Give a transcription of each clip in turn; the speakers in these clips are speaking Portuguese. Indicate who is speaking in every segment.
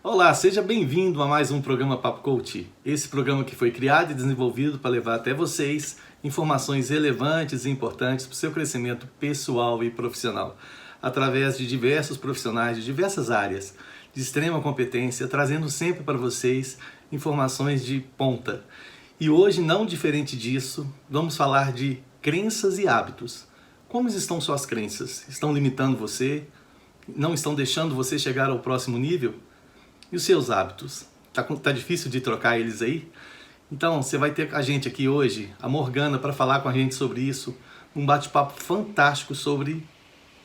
Speaker 1: Olá, seja bem-vindo a mais um programa Papo Coach. Esse programa que foi criado e desenvolvido para levar até vocês informações relevantes e importantes para o seu crescimento pessoal e profissional, através de diversos profissionais de diversas áreas, de extrema competência, trazendo sempre para vocês informações de ponta. E hoje, não diferente disso, vamos falar de crenças e hábitos. Como estão suas crenças? Estão limitando você? Não estão deixando você chegar ao próximo nível? E os seus hábitos? Tá difícil de trocar eles aí? Então, você vai ter a gente aqui hoje, a Morgana, para falar com a gente sobre isso. Um bate-papo fantástico sobre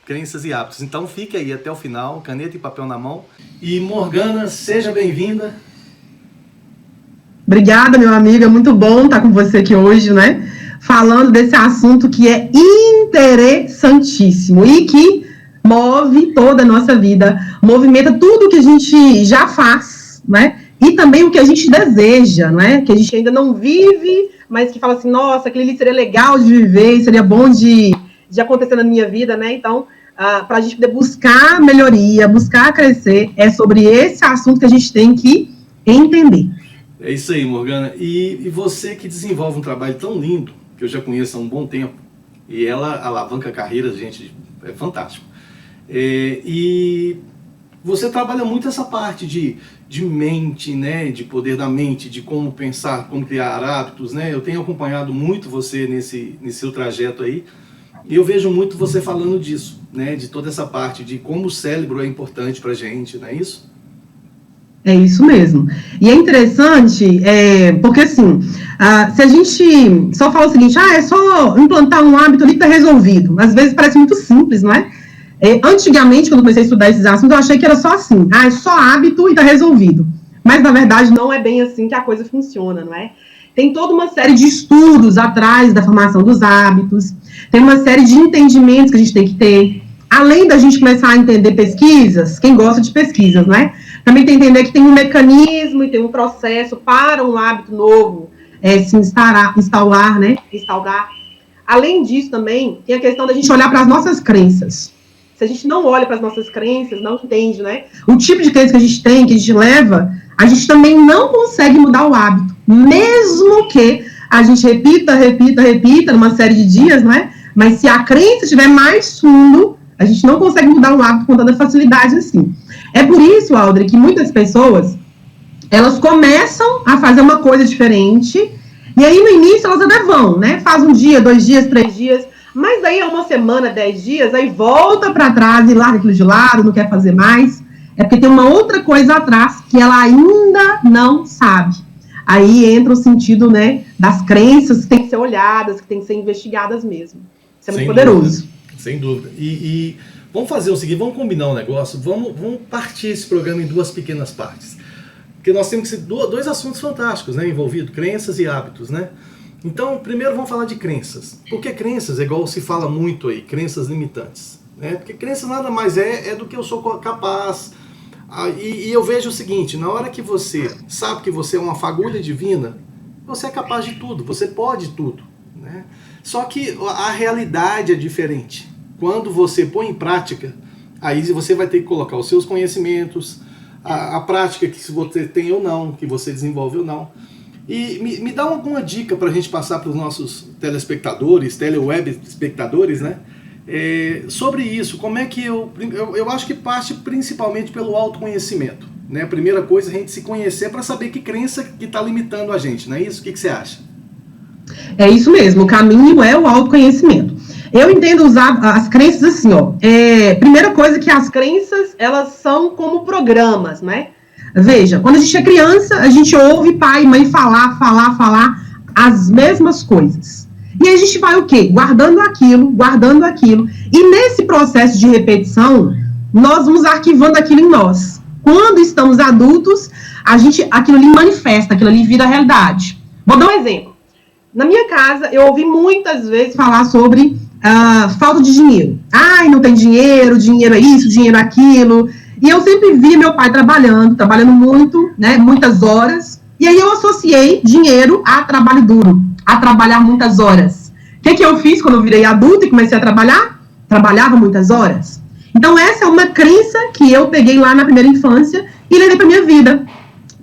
Speaker 1: crenças e hábitos. Então, fique aí até o final, caneta e papel na mão. E Morgana, seja bem-vinda.
Speaker 2: Obrigada, meu amigo. É muito bom estar com você aqui hoje, né? Falando desse assunto que é interessantíssimo e que move toda a nossa vida, movimenta tudo que a gente já faz, né? E também o que a gente deseja, né? Que a gente ainda não vive, mas que fala assim, nossa, aquilo ali seria legal de viver, seria bom de acontecer na minha vida, né? Então, para a gente poder buscar melhoria, buscar crescer, é sobre esse assunto que a gente tem que entender.
Speaker 1: É isso aí, Morgana. E você que desenvolve um trabalho tão lindo, que eu já conheço há um bom tempo, e ela alavanca carreiras, gente, é fantástico. E você trabalha muito essa parte de mente, né, de poder da mente, de como pensar, como criar hábitos, né? Eu tenho acompanhado muito você nesse seu trajeto aí, e eu vejo muito você falando disso, né, de toda essa parte de como o cérebro é importante pra gente, não é isso?
Speaker 2: É isso mesmo. E é interessante, porque assim, se a gente só fala o seguinte, é só implantar um hábito ali que tá resolvido. Às vezes parece muito simples, não é? Antigamente, quando eu comecei a estudar esses assuntos, eu achei que era só assim, é só hábito e tá resolvido. Mas, na verdade, não é bem assim que a coisa funciona, não é? Tem toda uma série de estudos atrás da formação dos hábitos, tem uma série de entendimentos que a gente tem que ter. Além da gente começar a entender pesquisas, quem gosta de pesquisas, não é? Também tem que entender que tem um mecanismo e tem um processo para um hábito novo se instaurar, né? Instaurar. Além disso, também, tem a questão da gente olhar para as nossas crenças. Se a gente não olha para as nossas crenças, não entende, né? O tipo de crença que a gente tem, que a gente leva, a gente também não consegue mudar o hábito. Mesmo que a gente repita numa série de dias, não é? Mas se a crença estiver mais fundo, a gente não consegue mudar um hábito com tanta facilidade assim. É por isso, Aldri, que muitas pessoas, elas começam a fazer uma coisa diferente, e aí no início elas até vão, né? Faz um dia, 2 dias, 3 dias, mas daí é uma semana, 10 dias, aí volta para trás e larga aquilo de lado, não quer fazer mais. É porque tem uma outra coisa atrás que ela ainda não sabe. Aí entra o sentido, né, das crenças que tem que ser olhadas, que tem que ser investigadas mesmo. Isso é muito poderoso.
Speaker 1: Sem dúvida. E vamos fazer o seguinte, vamos combinar um negócio, vamos partir esse programa em 2 pequenas partes. Porque nós temos que ser 2 assuntos fantásticos, né, envolvidos, crenças e hábitos, né? Então, primeiro vamos falar de crenças. Porque crenças, é igual se fala muito aí, crenças limitantes, né? Porque crenças nada mais é do que eu sou capaz. E eu vejo o seguinte, na hora que você sabe que você é uma fagulha divina, você é capaz de tudo, você pode tudo, né? Só que a realidade é diferente. Quando você põe em prática, aí você vai ter que colocar os seus conhecimentos, a prática que você tem ou não, que você desenvolve ou não. E me dá alguma dica para a gente passar para os nossos telespectadores, teleweb espectadores, né? Sobre isso, como é que eu acho que parte principalmente pelo autoconhecimento, né? A primeira coisa é a gente se conhecer para saber que crença que está limitando a gente, não é isso? O que você acha?
Speaker 2: É isso mesmo, o caminho é o autoconhecimento. Eu entendo usar as crenças assim, ó. Primeira coisa que as crenças, elas são como programas, né? Veja, quando a gente é criança, a gente ouve pai e mãe falar as mesmas coisas. E aí a gente vai o quê? Guardando aquilo. E nesse processo de repetição, nós vamos arquivando aquilo em nós. Quando estamos adultos, aquilo ali manifesta, aquilo ali vira realidade. Vou dar um exemplo. Na minha casa, eu ouvi muitas vezes falar sobre falta de dinheiro. Não tem dinheiro é isso, dinheiro é aquilo. E eu sempre vi meu pai trabalhando muito, né, muitas horas. E aí eu associei dinheiro a trabalho duro, a trabalhar muitas horas. O que eu fiz quando eu virei adulta e comecei a trabalhar? Trabalhava muitas horas. Então, essa é uma crença que eu peguei lá na primeira infância e levei para minha vida.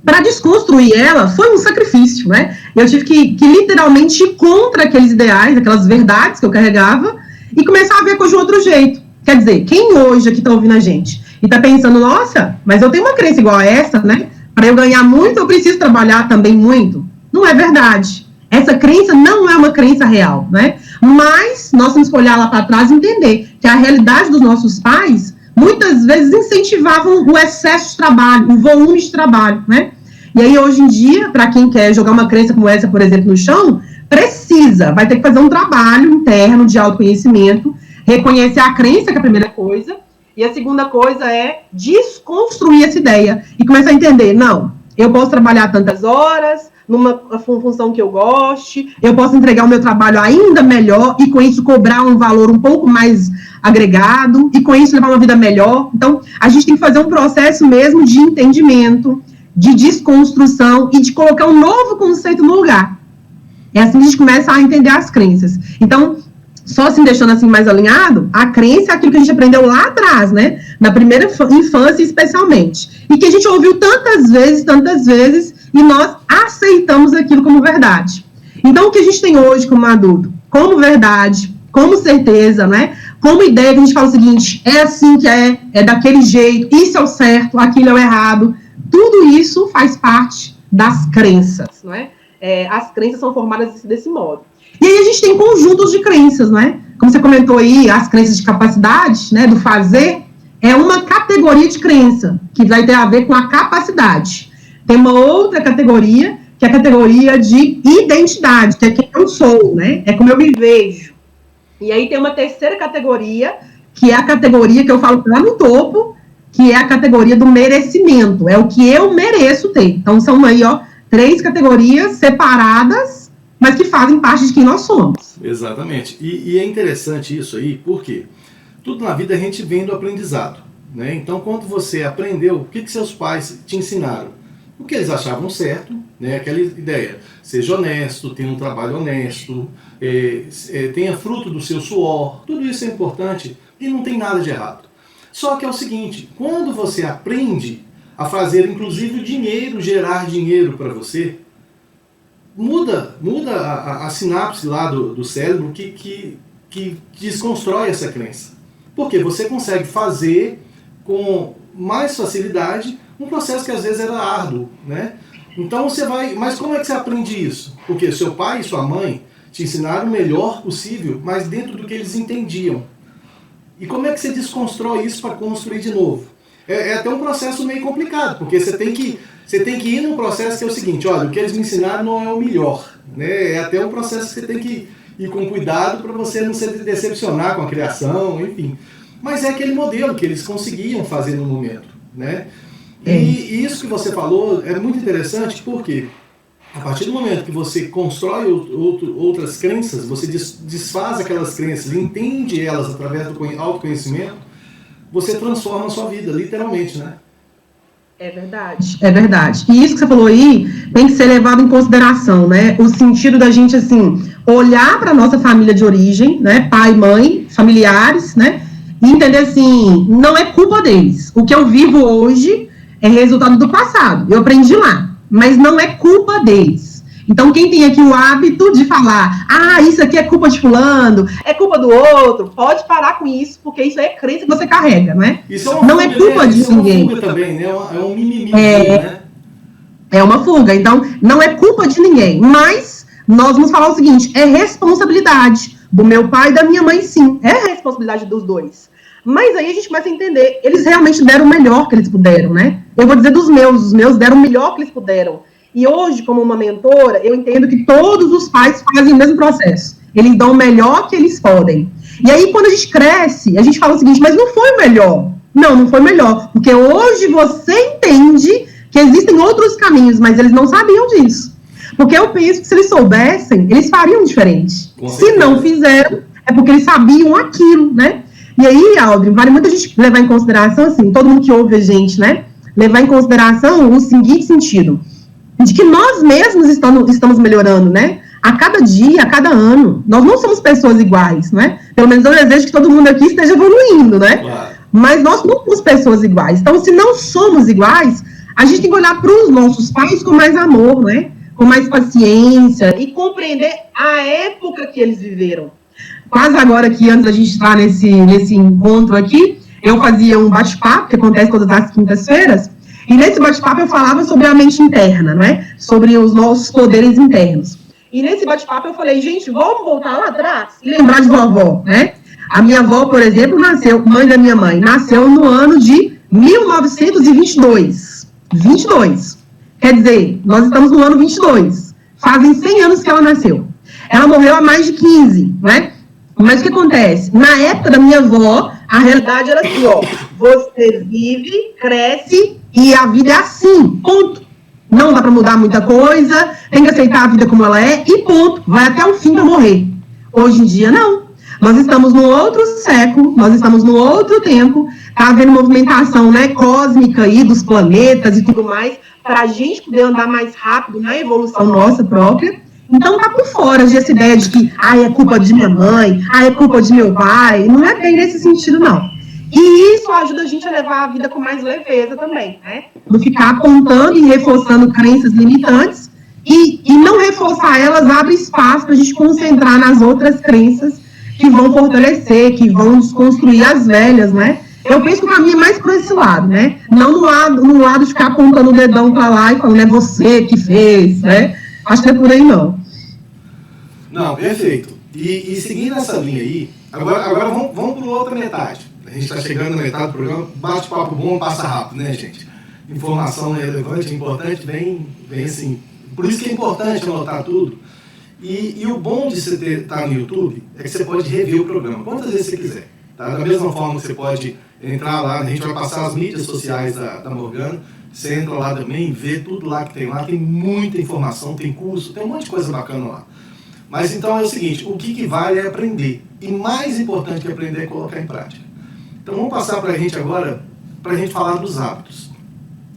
Speaker 2: Para desconstruir ela, foi um sacrifício, né? Eu tive que literalmente ir contra aqueles ideais, aquelas verdades que eu carregava e começar a ver a coisa de outro jeito. Quer dizer, quem hoje aqui está ouvindo a gente e está pensando, nossa, mas eu tenho uma crença igual a essa, né? Para eu ganhar muito, eu preciso trabalhar também muito. Não é verdade. Essa crença não é uma crença real, né? Mas nós temos que olhar lá para trás e entender que a realidade dos nossos pais muitas vezes incentivavam o excesso de trabalho, o volume de trabalho, né? E aí, hoje em dia, para quem quer jogar uma crença como essa, por exemplo, no chão, vai ter que fazer um trabalho interno de autoconhecimento, reconhecer a crença, que é a primeira coisa, e a segunda coisa é desconstruir essa ideia e começar a entender, não, eu posso trabalhar tantas horas, numa função que eu goste, eu posso entregar o meu trabalho ainda melhor e com isso cobrar um valor um pouco mais agregado e com isso levar uma vida melhor. Então, a gente tem que fazer um processo mesmo de entendimento, de desconstrução e de colocar um novo conceito no lugar. É assim que a gente começa a entender as crenças. Então, só assim, deixando assim mais alinhado, a crença é aquilo que a gente aprendeu lá atrás, né? Na primeira infância, especialmente. E que a gente ouviu tantas vezes, e nós aceitamos aquilo como verdade. Então, o que a gente tem hoje como adulto, como verdade, como certeza, né? Como ideia que a gente fala o seguinte, é assim que é daquele jeito, isso é o certo, aquilo é o errado. Tudo isso faz parte das crenças, não é? As crenças são formadas desse modo. E aí a gente tem conjuntos de crenças, né? Como você comentou aí, as crenças de capacidade, né, do fazer, é uma categoria de crença, que vai ter a ver com a capacidade. Tem uma outra categoria, que é a categoria de identidade, que é quem eu sou, né? É como eu me vejo. E aí tem uma terceira categoria, que é a categoria que eu falo lá no topo, que é a categoria do merecimento, é o que eu mereço ter. Então, são aí, 3 categorias separadas, mas que fazem parte de quem nós somos.
Speaker 1: Exatamente. E é interessante isso aí, porque tudo na vida a gente vem do aprendizado, né? Então, quando você aprendeu, o que seus pais te ensinaram? O que eles achavam certo, né? Aquela ideia, seja honesto, tenha um trabalho honesto, tenha fruto do seu suor, tudo isso é importante e não tem nada de errado. Só que é o seguinte, quando você aprende a fazer, inclusive, o dinheiro gerar dinheiro para você, muda a sinapse lá do cérebro que desconstrói essa crença. Porque você consegue fazer com mais facilidade um processo que às vezes era árduo, né? Então você vai... Mas como é que você aprende isso? Porque seu pai e sua mãe te ensinaram o melhor possível, mas dentro do que eles entendiam. E como é que você desconstrói isso para construir de novo? É até um processo meio complicado, porque você tem que ir num processo que é o seguinte, olha, o que eles me ensinaram não é o melhor, né? É até um processo que você tem que ir com cuidado para você não se decepcionar com a criação, enfim. Mas é aquele modelo que eles conseguiam fazer no momento, né? E isso que você falou é muito interessante, porque a partir do momento que você constrói outras crenças, você desfaz aquelas crenças, entende elas através do autoconhecimento, você transforma a sua vida, literalmente, né?
Speaker 2: É verdade, é verdade. E isso que você falou aí tem que ser levado em consideração, né? O sentido da gente, assim, olhar para a nossa família de origem, né? Pai, mãe, familiares, né? E entender, assim, não é culpa deles. O que eu vivo hoje é resultado do passado. Eu aprendi lá, mas não é culpa deles. Então, quem tem aqui o hábito de falar, isso aqui é culpa de fulano, é culpa do outro, pode parar com isso, porque isso é crença que você carrega, né?
Speaker 1: Isso
Speaker 2: não é culpa de ninguém.
Speaker 1: É uma fuga também, né? É um mimimi, né?
Speaker 2: É uma fuga. Então, não é culpa de ninguém. Mas, nós vamos falar o seguinte, é responsabilidade do meu pai e da minha mãe, sim. É responsabilidade dos dois. Mas aí a gente começa a entender, eles realmente deram o melhor que eles puderam, né? Eu vou dizer dos meus, os meus deram o melhor que eles puderam. E hoje, como uma mentora, eu entendo que todos os pais fazem o mesmo processo. Eles dão o melhor que eles podem. E aí, quando a gente cresce, a gente fala o seguinte, mas não foi o melhor. Não foi o melhor. Porque hoje você entende que existem outros caminhos, mas eles não sabiam disso. Porque eu penso que se eles soubessem, eles fariam diferente. Se não fizeram, é porque eles sabiam aquilo, né? E aí, Aldrin, vale muito a gente levar em consideração, assim, todo mundo que ouve a gente, né? Levar em consideração o seguinte sentido, de que nós mesmos estamos melhorando, né? A cada dia, a cada ano. Nós não somos pessoas iguais, não é? Pelo menos eu desejo que todo mundo aqui esteja evoluindo, né?
Speaker 1: Claro.
Speaker 2: mas nós não somos pessoas iguais. Então, se não somos iguais, a gente tem que olhar para os nossos pais com mais amor, né? Com mais paciência e compreender a época que eles viveram. Quase agora que antes da gente estar nesse encontro aqui, eu fazia um bate-papo, que acontece todas as quintas-feiras, e nesse bate-papo eu falava sobre a mente interna, não é? Sobre os nossos poderes internos. E nesse bate-papo eu falei, gente, vamos voltar lá atrás e lembrar de vovó, né? A minha avó, por exemplo, mãe da minha mãe, nasceu no ano de 1922. 22. Quer dizer, nós estamos no ano 22. Fazem 100 anos que ela nasceu. Ela morreu há mais de 15, né? Mas o que acontece? Na época da minha avó, a realidade era assim, ó. Você vive, cresce e a vida é assim, ponto. Não dá para mudar muita coisa, tem que aceitar a vida como ela é e ponto. Vai até o fim para morrer. Hoje em dia, não. Nós estamos num outro século, nós estamos num outro tempo, está havendo movimentação, né, cósmica aí dos planetas e tudo mais, para a gente poder andar mais rápido na evolução nossa própria. Então tá por fora dessa ideia de que é culpa de minha mãe, é culpa de meu pai. Não é bem nesse sentido, não. E isso ajuda a gente a levar a vida com mais leveza também, né? Não ficar apontando e reforçando crenças limitantes e não reforçar elas abre espaço para a gente concentrar nas outras crenças que vão fortalecer, que vão desconstruir as velhas, né? Eu penso que o caminho é mais por esse lado, né? Não no lado de ficar apontando o dedão para lá e falando, é você que fez, né? Acho que não é por aí, não.
Speaker 1: Não, perfeito. E seguindo essa linha aí, agora vamos para outra metade. A gente está chegando na metade do programa, bate-papo bom, passa rápido, né, gente? Informação é relevante, é importante, vem assim. Por isso que é importante anotar tudo. E o bom de você estar no YouTube é que você pode rever o programa quantas vezes você quiser. Tá? Da mesma forma que você pode entrar lá, a gente vai passar as mídias sociais da Morgana, você entra lá também, vê tudo lá que tem lá, tem muita informação, tem curso, tem um monte de coisa bacana lá. Mas então é o seguinte, o que vale é aprender. E mais importante que aprender é colocar em prática. Então vamos passar para a gente agora, para a gente falar dos hábitos.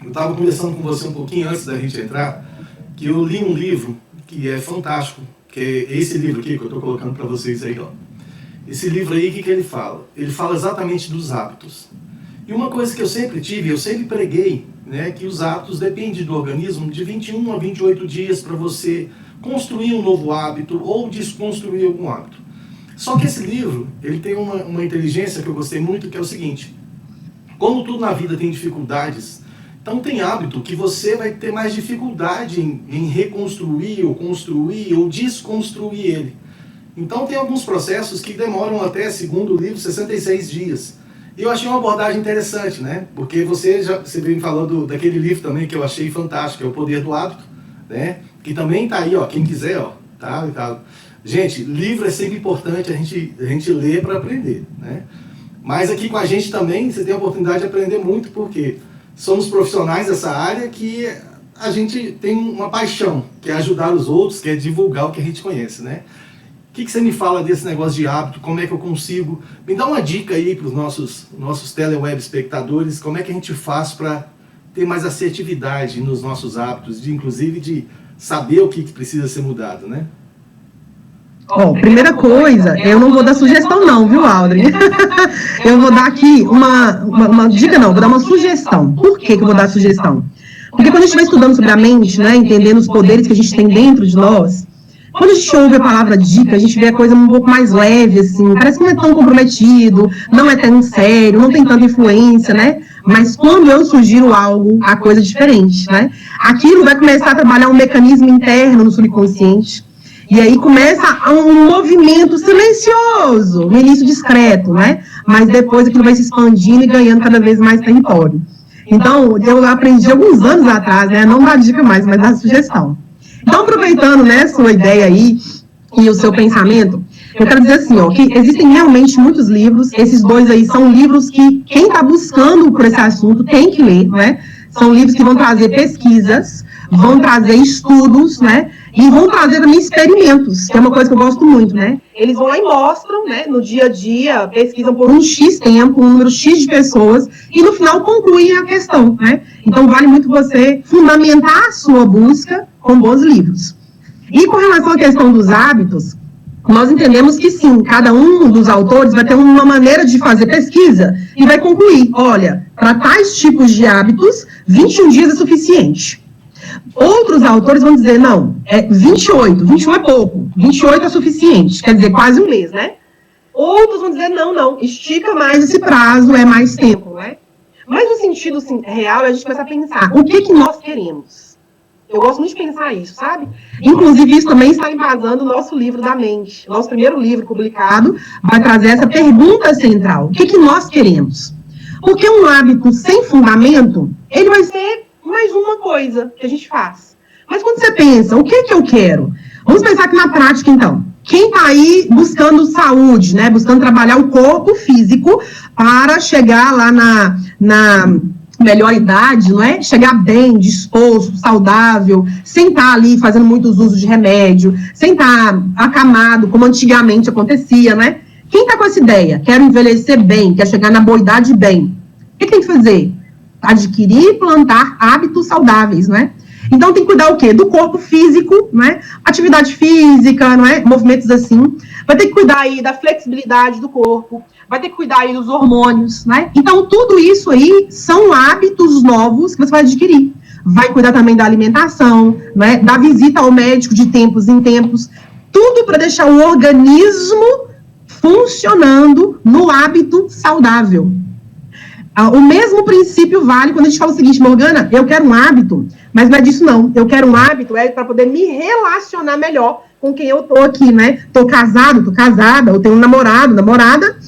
Speaker 1: Eu estava conversando com você um pouquinho antes da gente entrar, que eu li um livro que é fantástico, que é esse livro aqui que eu estou colocando para vocês aí, ó. Esse livro aí, o que ele fala? Ele fala exatamente dos hábitos. E uma coisa que eu sempre tive, eu sempre preguei, né, que os hábitos dependem do organismo de 21 a 28 dias para você construir um novo hábito ou desconstruir algum hábito. Só que esse livro, ele tem uma inteligência que eu gostei muito, que é o seguinte: como tudo na vida tem dificuldades, então tem hábito que você vai ter mais dificuldade em reconstruir, ou construir, ou desconstruir ele. Então tem alguns processos que demoram até, segundo o livro, 66 dias. E eu achei uma abordagem interessante, né? Porque você vem falando daquele livro também que eu achei fantástico, é O Poder do Hábito, né? Que também tá aí, ó, quem quiser, ó, tá. Gente, livro é sempre importante a gente ler para aprender, né? Mas aqui com a gente também você tem a oportunidade de aprender muito, porque somos profissionais dessa área que a gente tem uma paixão, que é ajudar os outros, que é divulgar o que a gente conhece, né? O que você me fala desse negócio de hábito? Como é que eu consigo? Me dá uma dica aí para os nossos teleweb espectadores, como é que a gente faz para ter mais assertividade nos nossos hábitos, inclusive de saber o que precisa ser mudado, né?
Speaker 2: Bom, primeira coisa, eu não vou dar sugestão não, viu, Audrey? Eu vou dar aqui uma dica, não, vou dar uma sugestão. Por que eu vou dar sugestão? Porque quando a gente vai estudando sobre a mente, né, entendendo os poderes que a gente tem dentro de nós, quando a gente ouve a palavra dica, a gente vê a coisa um pouco mais leve, assim, parece que não é tão comprometido, não é tão sério, não tem tanta influência, né? Mas quando eu sugiro algo, a coisa é diferente, né? Aquilo vai começar a trabalhar um mecanismo interno no subconsciente, e aí começa um movimento silencioso, no início discreto, né? Mas depois aquilo vai se expandindo e ganhando cada vez mais território. Então, eu aprendi alguns anos atrás, né? Não dá dica mais, mas dá sugestão. Então, aproveitando, né, sua ideia aí e o seu pensamento, eu quero dizer assim, ó, que existem realmente muitos livros, esses dois aí são livros que quem está buscando por esse assunto tem que ler, né? São livros que vão trazer pesquisas, vão trazer estudos, né? E vão trazer também experimentos, que é uma coisa que eu gosto muito, né? Eles vão lá e mostram, né, no dia a dia, pesquisam por um X tempo, um número X de pessoas, e no final concluem a questão, né? Então, vale muito você fundamentar a sua busca com bons livros. E com relação à questão dos hábitos, Nós entendemos que sim, cada um dos autores vai ter uma maneira de fazer pesquisa e vai concluir, olha, para tais tipos de hábitos, 21 dias é suficiente. Outros autores vão dizer, não, 28, 21 é pouco, 28 é suficiente, quer dizer, quase um mês, né? Outros vão dizer, não, estica mais esse prazo, é mais tempo, né? Mas no sentido assim, real, a gente começa a pensar, o que nós queremos? Eu gosto muito de pensar isso, sabe? Inclusive, isso também está embasando o nosso livro da mente. Nosso primeiro livro publicado vai trazer essa pergunta central. O que nós queremos? Porque um hábito sem fundamento, ele vai ser mais uma coisa que a gente faz. Mas quando você pensa, o que eu quero? Vamos pensar aqui na prática, então. Quem está aí buscando saúde, né? Buscando trabalhar o corpo físico para chegar lá na melhor idade, não é? Chegar bem, disposto, saudável, sem estar ali fazendo muitos usos de remédio, sem estar acamado, como antigamente acontecia, né? Quem está com essa ideia? Quer envelhecer bem, quer chegar na boa idade bem. O que tem que fazer? Adquirir e plantar hábitos saudáveis, né? Então tem que cuidar o quê? Do corpo físico, né? Atividade física, não é? Movimentos assim. Vai ter que cuidar aí da flexibilidade do corpo, vai ter que cuidar aí dos hormônios, né? Então tudo isso aí são hábitos novos que você vai adquirir. Vai cuidar também da alimentação, né? Da visita ao médico de tempos em tempos, tudo para deixar o organismo funcionando no hábito saudável. O mesmo princípio vale quando a gente fala o seguinte, Morgana, eu quero um hábito, mas não é disso não. Eu quero um hábito para poder me relacionar melhor com quem eu tô aqui, né? Tô casado, tô casada, eu tenho um namorado, namorada,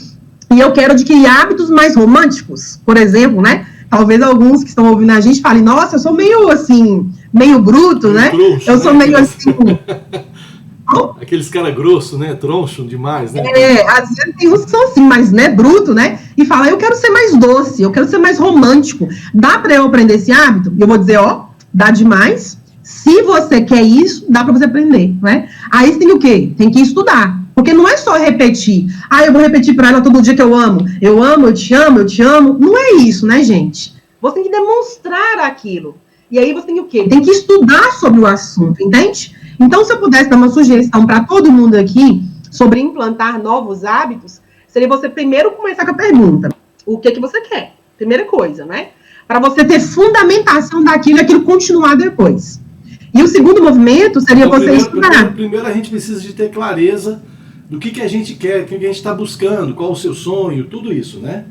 Speaker 2: e eu quero adquirir hábitos mais românticos, por exemplo, né? Talvez alguns que estão ouvindo a gente falem, nossa, eu sou meio assim, meio bruto, né?
Speaker 1: Troncho,
Speaker 2: eu sou meio assim...
Speaker 1: Aqueles caras grossos, né? Troncho demais, né?
Speaker 2: Às vezes tem uns que são assim, mas né, bruto, né? E fala, eu quero ser mais doce, eu quero ser mais romântico. Dá para eu aprender esse hábito? E eu vou dizer, dá demais. Se você quer isso, dá para você aprender, né? Aí você tem o quê? Tem que estudar. Porque não é só repetir. Eu vou repetir para ela todo dia que eu amo. Eu amo, eu te amo, eu te amo. Não é isso, né, gente? Você tem que demonstrar aquilo. E aí você tem o quê? Tem que estudar sobre o assunto, entende? Então, se eu pudesse dar uma sugestão para todo mundo aqui sobre implantar novos hábitos, seria você primeiro começar com a pergunta. O que você quer? Primeira coisa, né? Para você ter fundamentação daquilo e aquilo continuar depois. E o segundo movimento seria então, você estudar.
Speaker 1: Primeiro a gente precisa de ter clareza do que a gente quer, o que a gente está buscando, qual o seu sonho, tudo isso, né?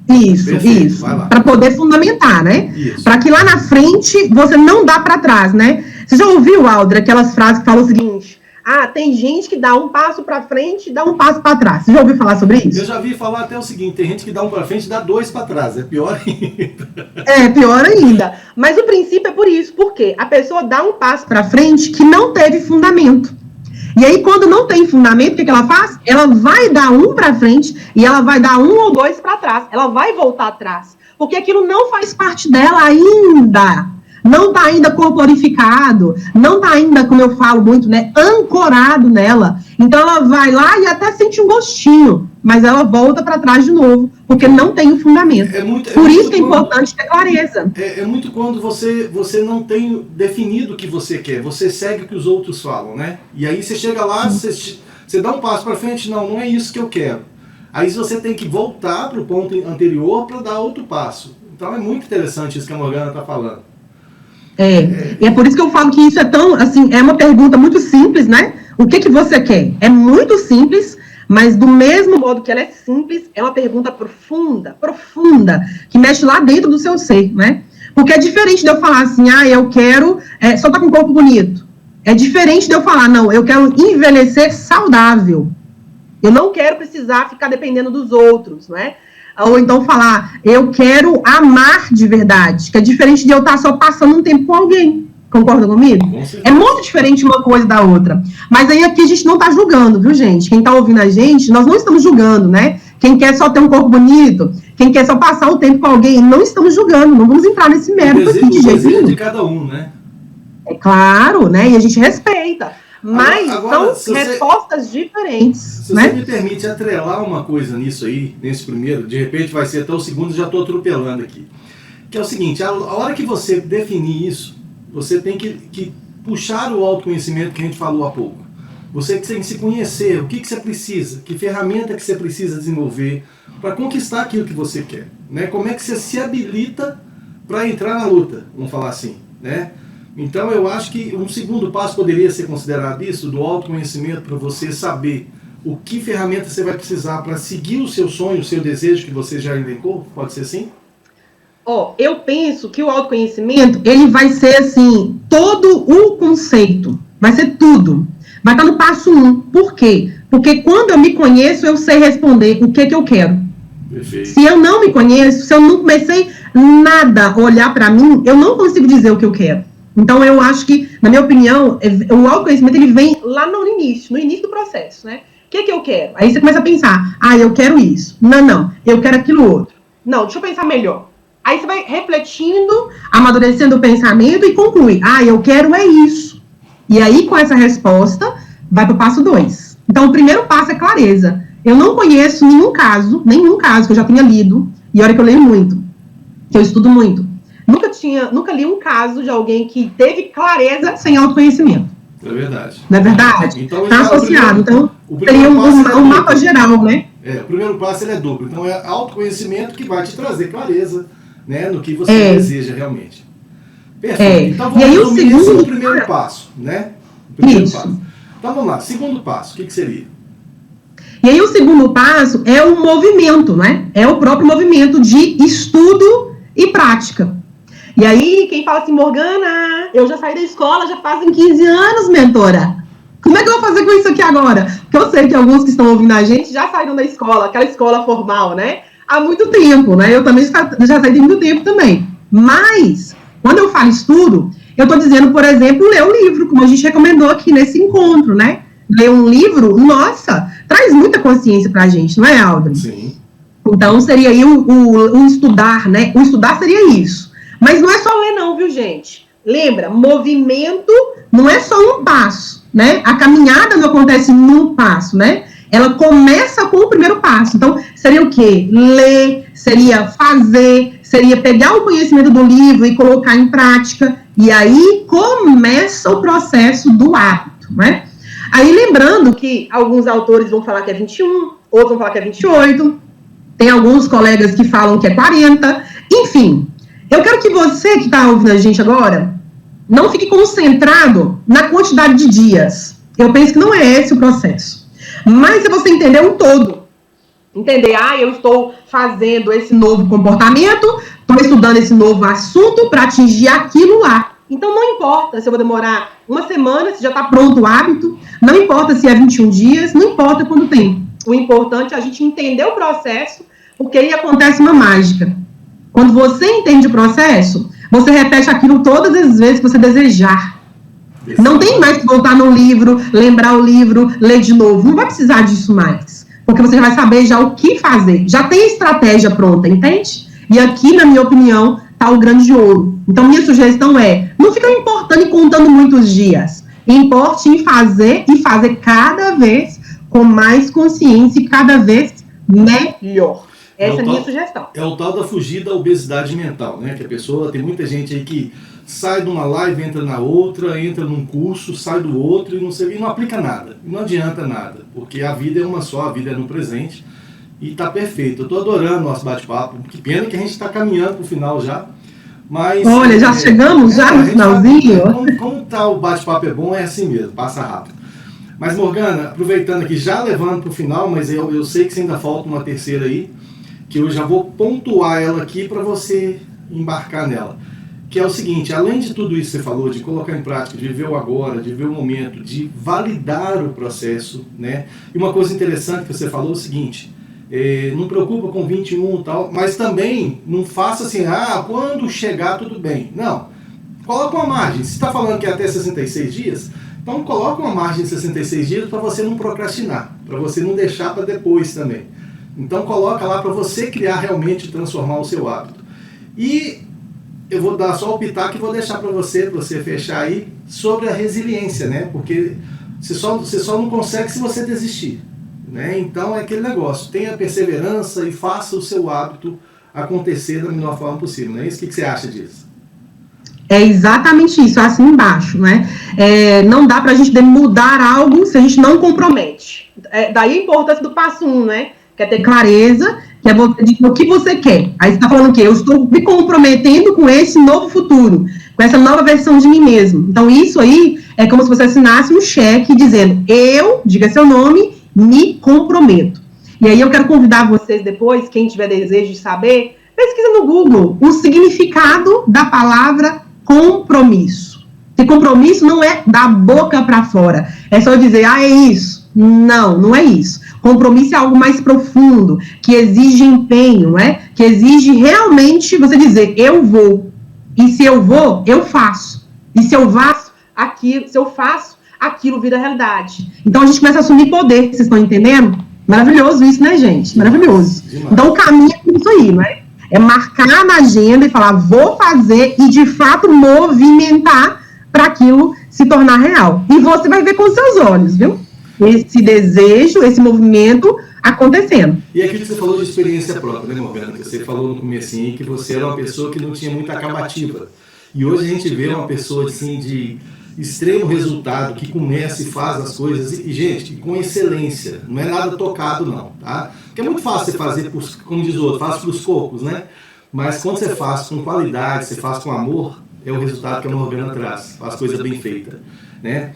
Speaker 2: Isso, perfeito, isso. Para poder fundamentar, né? Para que lá na frente você não dá para trás, né? Você já ouviu, Aldra, aquelas frases que falam o seguinte: tem gente que dá um passo para frente e dá um passo para trás. Você já ouviu falar sobre isso?
Speaker 1: Eu já vi falar até o seguinte: tem gente que dá um para frente e dá dois para trás. É pior ainda.
Speaker 2: Pior ainda. Mas o princípio é por isso. Por quê? A pessoa dá um passo para frente que não teve fundamento. E aí, quando não tem fundamento, o que ela faz? Ela vai dar um para frente e ela vai dar um ou dois para trás. Ela vai voltar atrás. Porque aquilo não faz parte dela ainda. Não está ainda corporificado. Não está ainda, como eu falo muito, né, ancorado nela. Então, ela vai lá e até sente um gostinho. Mas ela volta para trás de novo. Porque não tem o fundamento. Por isso que é importante ter clareza.
Speaker 1: É muito quando você não tem definido o que você quer. Você segue o que os outros falam, né? E aí você chega lá, você dá um passo para frente. Não é isso que eu quero. Aí você tem que voltar para o ponto anterior para dar outro passo. Então é muito interessante isso que a Morgana está falando.
Speaker 2: E é por isso que eu falo que isso é tão, assim, é uma pergunta muito simples, né? O que você quer? É muito simples, mas do mesmo modo que ela é simples, é uma pergunta profunda, que mexe lá dentro do seu ser, né? Porque é diferente de eu falar assim, eu quero só estar com um corpo bonito. É diferente de eu falar, não, eu quero envelhecer saudável. Eu não quero precisar ficar dependendo dos outros, né? Ou então falar, eu quero amar de verdade, que é diferente de eu estar só passando um tempo com alguém. Concorda comigo? É muito diferente uma coisa da outra. Mas aí aqui a gente não está julgando, viu, gente? Quem está ouvindo a gente, nós não estamos julgando, né? Quem quer só ter um corpo bonito, quem quer só passar o tempo com alguém, não estamos julgando, não vamos entrar nesse mérito aqui de jeito nenhum.
Speaker 1: De cada um, né?
Speaker 2: É claro, né? E a gente respeita. Mas agora, são respostas diferentes.
Speaker 1: Se você me permite atrelar uma coisa nisso aí, nesse primeiro, de repente vai ser até o segundo, já estou atropelando aqui. Que é o seguinte, a hora que você definir isso, você tem que puxar o autoconhecimento que a gente falou há pouco. Você tem que se conhecer, o que você precisa, que ferramenta que você precisa desenvolver para conquistar aquilo que você quer, né? Como é que você se habilita para entrar na luta, vamos falar assim, né? Então eu acho que um segundo passo poderia ser considerado isso, do autoconhecimento, para você saber o que ferramenta você vai precisar para seguir o seu sonho, o seu desejo que você já elencou, pode ser assim?
Speaker 2: Eu penso que o autoconhecimento, ele vai ser assim, todo o conceito, vai ser tudo. Vai estar no passo 1. Por quê? Porque quando eu me conheço, eu sei responder o que eu quero.
Speaker 1: Perfeito.
Speaker 2: Se eu não me conheço, se eu não comecei nada a olhar para mim, eu não consigo dizer o que eu quero. Então, eu acho que, na minha opinião, o autoconhecimento, ele vem lá no início do processo, né? O que eu quero? Aí você começa a pensar, eu quero isso. Não, eu quero aquilo outro. Não, deixa eu pensar melhor. Aí você vai refletindo, amadurecendo o pensamento e conclui, eu quero é isso. E aí, com essa resposta, vai para o passo 2. Então, o primeiro passo é clareza. Eu não conheço nenhum caso que eu já tenha lido, e olha que eu leio muito, que eu estudo muito. Nunca li um caso de alguém que teve clareza sem autoconhecimento.
Speaker 1: É verdade.
Speaker 2: Não é verdade?
Speaker 1: Então,
Speaker 2: está associado. Então, seria um mapa geral, né?
Speaker 1: O primeiro passo ele é duplo. Então, é autoconhecimento que vai te trazer clareza, né, no que você deseja realmente. Perfeito. Então, vamos resumir esse no primeiro passo, né? Passo. Então, vamos lá. Segundo passo, o que seria?
Speaker 2: E aí, o segundo passo é o movimento, né? É o próprio movimento de estudo e prática. E aí, quem fala assim, Morgana, eu já saí da escola, já fazem 15 anos, mentora. Como é que eu vou fazer com isso aqui agora? Porque eu sei que alguns que estão ouvindo a gente já saíram da escola, aquela escola formal, né? Há muito tempo, né? Eu também já saí de muito tempo também. Mas, quando eu falo estudo, eu estou dizendo, por exemplo, ler um livro, como a gente recomendou aqui nesse encontro, né? Ler um livro, nossa, traz muita consciência pra gente, não é, Aldrin?
Speaker 1: Sim.
Speaker 2: Então, seria aí o estudar, né? O estudar seria isso. Mas não é só ler não, viu, gente? Lembra, movimento não é só um passo, né? A caminhada não acontece num passo, né? Ela começa com o primeiro passo. Então, seria o quê? Ler, seria fazer, seria pegar o conhecimento do livro e colocar em prática. E aí começa o processo do hábito, né? Aí, lembrando que alguns autores vão falar que é 21, outros vão falar que é 28, tem alguns colegas que falam que é 40, enfim. Eu quero que você que está ouvindo a gente agora não fique concentrado na quantidade de dias. Eu penso que não é esse o processo. Mas se você entender um todo, entender, eu estou fazendo esse novo comportamento, estou estudando esse novo assunto para atingir aquilo lá. Então, não importa se eu vou demorar uma semana, se já está pronto o hábito, não importa se é 21 dias, não importa quanto tempo. O importante é a gente entender o processo, porque aí acontece uma mágica. Quando você entende o processo, você repete aquilo todas as vezes que você desejar. Não tem mais que voltar no livro, lembrar o livro, ler de novo. Não vai precisar disso mais. Porque você já vai saber já o que fazer. Já tem a estratégia pronta, entende? E aqui, na minha opinião, está o grande ouro. Então, minha sugestão é, não fica importando e contando muitos dias. Importe em fazer e fazer cada vez com mais consciência e cada vez melhor. Essa é a minha sugestão.
Speaker 1: É o tal da fugir da obesidade mental, né? Que a pessoa, tem muita gente aí que sai de uma live, entra na outra, entra num curso, sai do outro e não aplica nada. E não adianta nada, porque a vida é uma só, a vida é no presente e tá perfeito. Eu tô adorando o nosso bate-papo. Que pena que a gente está caminhando pro final já. Mas,
Speaker 2: olha, já chegamos já no finalzinho.
Speaker 1: Como tá o bate-papo é bom, é assim mesmo, passa rápido. Mas, Morgana, aproveitando aqui, já levando pro final, mas eu sei que ainda falta uma terceira aí, que eu já vou pontuar ela aqui para você embarcar nela. Que é o seguinte, além de tudo isso que você falou, de colocar em prática, de viver o agora, de viver o momento, de validar o processo, né? E uma coisa interessante que você falou é o seguinte, não preocupa com 21 e tal, mas também não faça assim, quando chegar tudo bem. Não, coloca uma margem. Se está falando que é até 66 dias, então coloca uma margem de 66 dias para você não procrastinar, para você não deixar para depois também. Então coloca lá para você criar realmente, transformar o seu hábito. E eu vou dar só o pitaco e vou deixar para você fechar aí, sobre a resiliência, né? Porque você só não consegue se você desistir, né? Então é aquele negócio, tenha perseverança e faça o seu hábito acontecer da melhor forma possível, não é isso? O que você acha disso?
Speaker 2: É exatamente isso, assim embaixo, né? Não dá para a gente mudar algo se a gente não compromete. Daí a importância do passo 1, né? Que é ter clareza, que é você dizer o que você quer. Aí você está falando o quê? Eu estou me comprometendo com esse novo futuro, com essa nova versão de mim mesmo. Então, isso aí é como se você assinasse um cheque dizendo, diga seu nome, me comprometo. E aí eu quero convidar vocês depois, quem tiver desejo de saber, pesquisa no Google o significado da palavra compromisso. Porque compromisso não é da boca para fora. É só dizer, é isso. Não, não é isso. Compromisso é algo mais profundo, que exige empenho, que exige realmente você dizer, eu vou. E se eu vou, eu faço. E se eu faço aquilo vira realidade. Então a gente começa a assumir poder, vocês estão entendendo? Maravilhoso isso, né, gente? Maravilhoso. Então o caminho é isso aí, não é? É marcar na agenda e falar, vou fazer e, de fato, movimentar para aquilo se tornar real. E você vai ver com seus olhos, viu? Esse desejo, esse movimento acontecendo.
Speaker 1: E aquilo que você falou de experiência própria, né, Morgana? Que você falou no comecinho que você era uma pessoa que não tinha muita acabativa. E hoje a gente vê uma pessoa, assim, de extremo resultado, que começa e faz as coisas, e, gente, com excelência, não é nada tocado não, tá? Porque é muito fácil você fazer, como diz o outro, faz para os poucos, né? Mas quando você faz com qualidade, você faz com amor, é o resultado que a Morgana traz, faz coisa bem feita, né?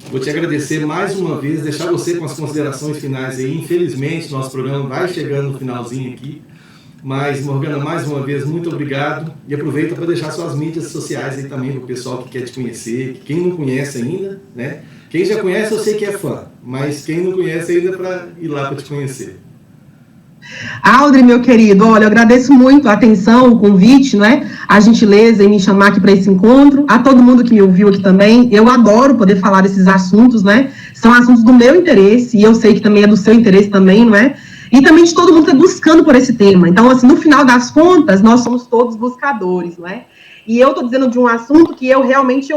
Speaker 1: Vou te agradecer mais uma vez, deixar você com as considerações finais aí. Infelizmente, nosso programa vai chegando no finalzinho aqui. Mas, Morgana, mais uma vez, muito obrigado. E aproveita para deixar suas mídias sociais aí também para o pessoal que quer te conhecer. Quem não conhece ainda, né? Quem já conhece, eu sei que é fã. Mas quem não conhece ainda, para ir lá para te conhecer.
Speaker 2: Aldri, meu querido, olha, eu agradeço muito a atenção, o convite, né, a gentileza em me chamar aqui para esse encontro, a todo mundo que me ouviu aqui também. Eu adoro poder falar desses assuntos, né, são assuntos do meu interesse, e eu sei que também é do seu interesse também, não é? E também de todo mundo que está buscando por esse tema. Então, assim, no final das contas, nós somos todos buscadores, não é? E eu estou dizendo de um assunto que eu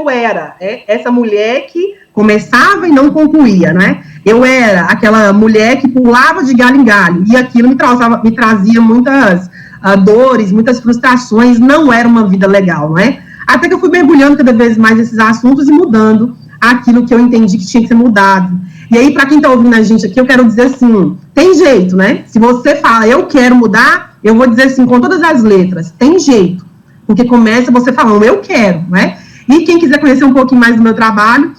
Speaker 2: era, essa mulher que começava e não concluía, né? Eu era aquela mulher que pulava de galho em galho, e aquilo me trazia muitas dores, muitas frustrações, não era uma vida legal, não é? Até que eu fui mergulhando cada vez mais nesses assuntos e mudando aquilo que eu entendi que tinha que ser mudado. E aí, para quem está ouvindo a gente aqui, eu quero dizer assim, tem jeito, né? Se você fala, eu quero mudar, eu vou dizer assim, com todas as letras, tem jeito. Porque começa você falando, eu quero, né? E quem quiser conhecer um pouquinho mais do meu trabalho,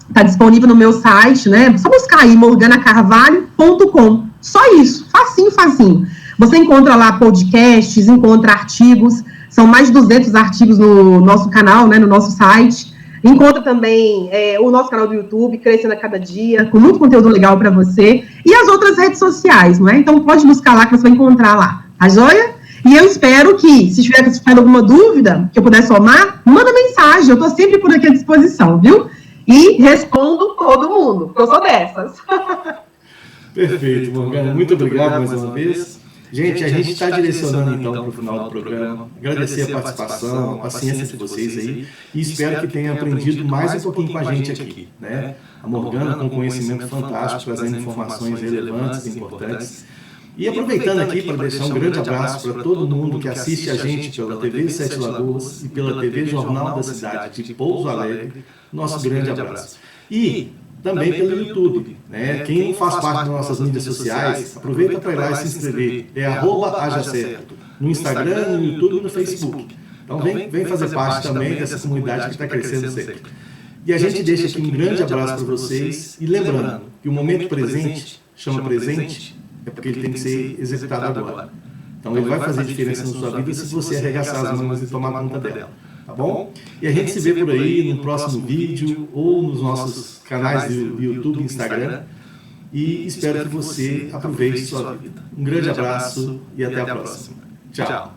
Speaker 2: está disponível no meu site, né? Só buscar aí, morganacarvalho.com. Só isso, facinho, facinho. Você encontra lá podcasts, encontra artigos, são mais de 200 artigos no nosso canal, né? No nosso site. Encontra também o nosso canal do YouTube, Crescendo a Cada Dia, com muito conteúdo legal para você. E as outras redes sociais, não é? Então pode buscar lá que você vai encontrar lá. Tá joia? E eu espero que, se tiver alguma dúvida, que eu puder somar, manda mensagem. Eu estou sempre por aqui à disposição, viu? E respondo todo mundo, porque eu sou dessas.
Speaker 1: Perfeito, Morgana. Muito obrigado mais uma vez. Gente, a gente está direcionando então para o final do programa. Agradecer a participação, a paciência de vocês aí. E espero que tenham aprendido mais um pouquinho com a gente aqui, né? A Morgana com conhecimento fantástico, trazendo informações relevantes e importantes. E aproveitando aqui para deixar um grande abraço para todo mundo que assiste a gente pela TV Sete Lagoas e pela TV Jornal da Cidade de Pouso Alegre, nosso grande abraço. E também pelo YouTube, né? Quem não faz parte das nossas mídias sociais, aproveita para ir lá e se inscrever. É @ajacerto, no Instagram, no YouTube e no Facebook. Então vem fazer parte também dessa comunidade que está crescendo sempre. E a gente deixa aqui um grande abraço para vocês e lembrando que o momento presente chama presente é porque ele tem que ser executado agora. Então ele vai fazer diferença na sua vida se você arregaçar as mãos e tomar conta dela. Tá bom? E a gente se vê por aí no próximo vídeo ou nos nossos canais do YouTube e Instagram. E espero que você aproveite sua vida. Um grande abraço e até a próxima. Tchau.